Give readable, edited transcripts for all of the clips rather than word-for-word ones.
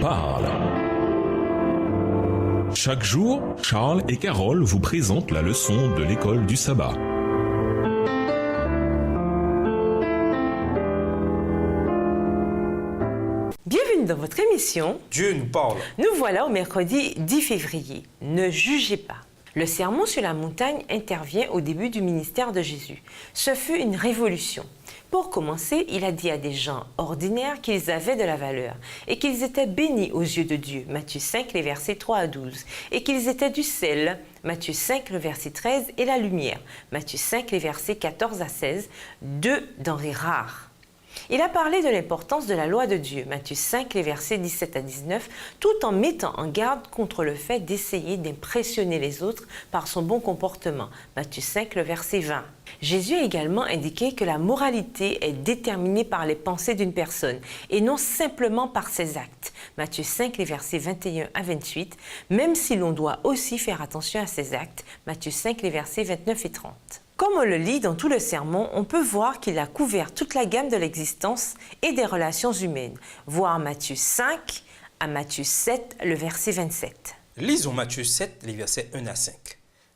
parle. Chaque jour, Charles et Carole vous présentent la leçon de l'école du sabbat. Bienvenue dans votre émission Dieu nous parle. Nous voilà au mercredi 10 février. Ne jugez pas. Le sermon sur la montagne intervient au début du ministère de Jésus. Ce fut une révolution. Pour commencer, il a dit à des gens ordinaires qu'ils avaient de la valeur et qu'ils étaient bénis aux yeux de Dieu, Matthieu 5, les versets 3 à 12, et qu'ils étaient du sel, Matthieu 5, le verset 13, et la lumière, Matthieu 5, les versets 14 à 16, deux denrées rares. Il a parlé de l'importance de la loi de Dieu, Matthieu 5, les versets 17 à 19, tout en mettant en garde contre le fait d'essayer d'impressionner les autres par son bon comportement, Matthieu 5, le verset 20. Jésus a également indiqué que la moralité est déterminée par les pensées d'une personne et non simplement par ses actes, Matthieu 5, les versets 21 à 28, même si l'on doit aussi faire attention à ses actes, Matthieu 5, les versets 29 et 30. Comme on le lit dans tout le sermon, on peut voir qu'il a couvert toute la gamme de l'existence et des relations humaines, voir Matthieu 5 à Matthieu 7, le verset 27. Lisons Matthieu 7, les versets 1 à 5.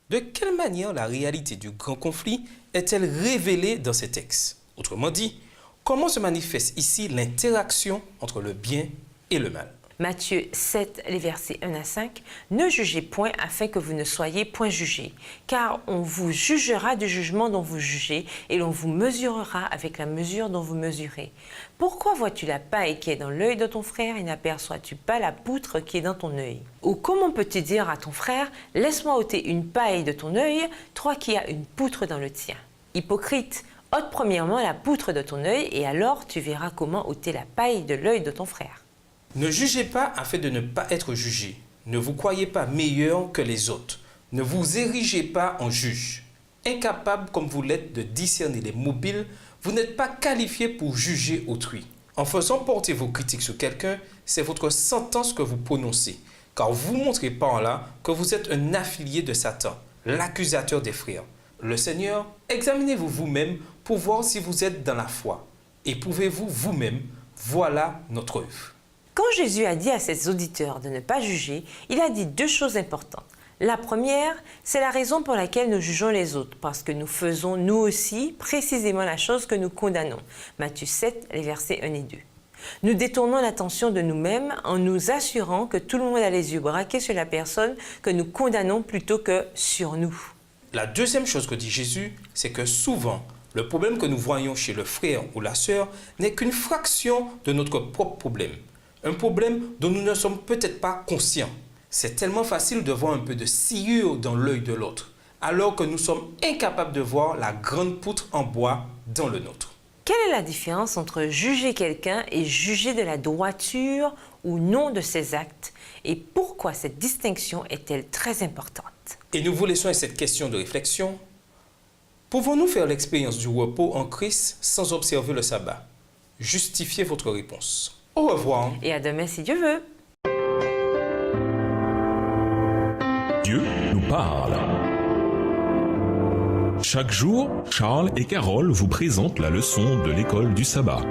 De quelle manière la réalité du grand conflit est-elle révélée dans ces textes? Autrement dit, comment se manifeste ici l'interaction entre le bien et le mal? Matthieu 7, les versets 1 à 5. « Ne jugez point afin que vous ne soyez point jugés, car on vous jugera du jugement dont vous jugez, et l'on vous mesurera avec la mesure dont vous mesurez. Pourquoi vois-tu la paille qui est dans l'œil de ton frère et n'aperçois-tu pas la poutre qui est dans ton œil? Ou comment peux-tu dire à ton frère, laisse-moi ôter une paille de ton œil, toi qui as une poutre dans le tien? Hypocrite, ôte premièrement la poutre de ton œil, et alors tu verras comment ôter la paille de l'œil de ton frère. » Ne jugez pas afin de ne pas être jugés. Ne vous croyez pas meilleurs que les autres. Ne vous érigez pas en juge. Incapable comme vous l'êtes de discerner les mobiles, vous n'êtes pas qualifié pour juger autrui. En faisant porter vos critiques sur quelqu'un, c'est votre sentence que vous prononcez, car vous montrez par là que vous êtes un affilié de Satan, l'accusateur des frères. Le Seigneur, examinez-vous vous-même pour voir si vous êtes dans la foi. Éprouvez-vous vous-même, voilà notre œuvre. Quand Jésus a dit à ses auditeurs de ne pas juger, il a dit deux choses importantes. La première, c'est la raison pour laquelle nous jugeons les autres, parce que nous faisons nous aussi précisément la chose que nous condamnons. Matthieu 7, les versets 1 et 2. Nous détournons l'attention de nous-mêmes en nous assurant que tout le monde a les yeux braqués sur la personne que nous condamnons plutôt que sur nous. La deuxième chose que dit Jésus, c'est que souvent, le problème que nous voyons chez le frère ou la sœur n'est qu'une fraction de notre propre problème. Un problème dont nous ne sommes peut-être pas conscients. C'est tellement facile de voir un peu de sciure dans l'œil de l'autre, alors que nous sommes incapables de voir la grande poutre en bois dans le nôtre. Quelle est la différence entre juger quelqu'un et juger de la droiture ou non de ses actes? Et pourquoi cette distinction est-elle très importante? Et nous vous laissons avec cette question de réflexion. Pouvons-nous faire l'expérience du repos en Christ sans observer le sabbat? Justifiez votre réponse. Au revoir. Et à demain si Dieu veut. Dieu nous parle. Chaque jour, Charles et Carole vous présentent la leçon de l'école du sabbat.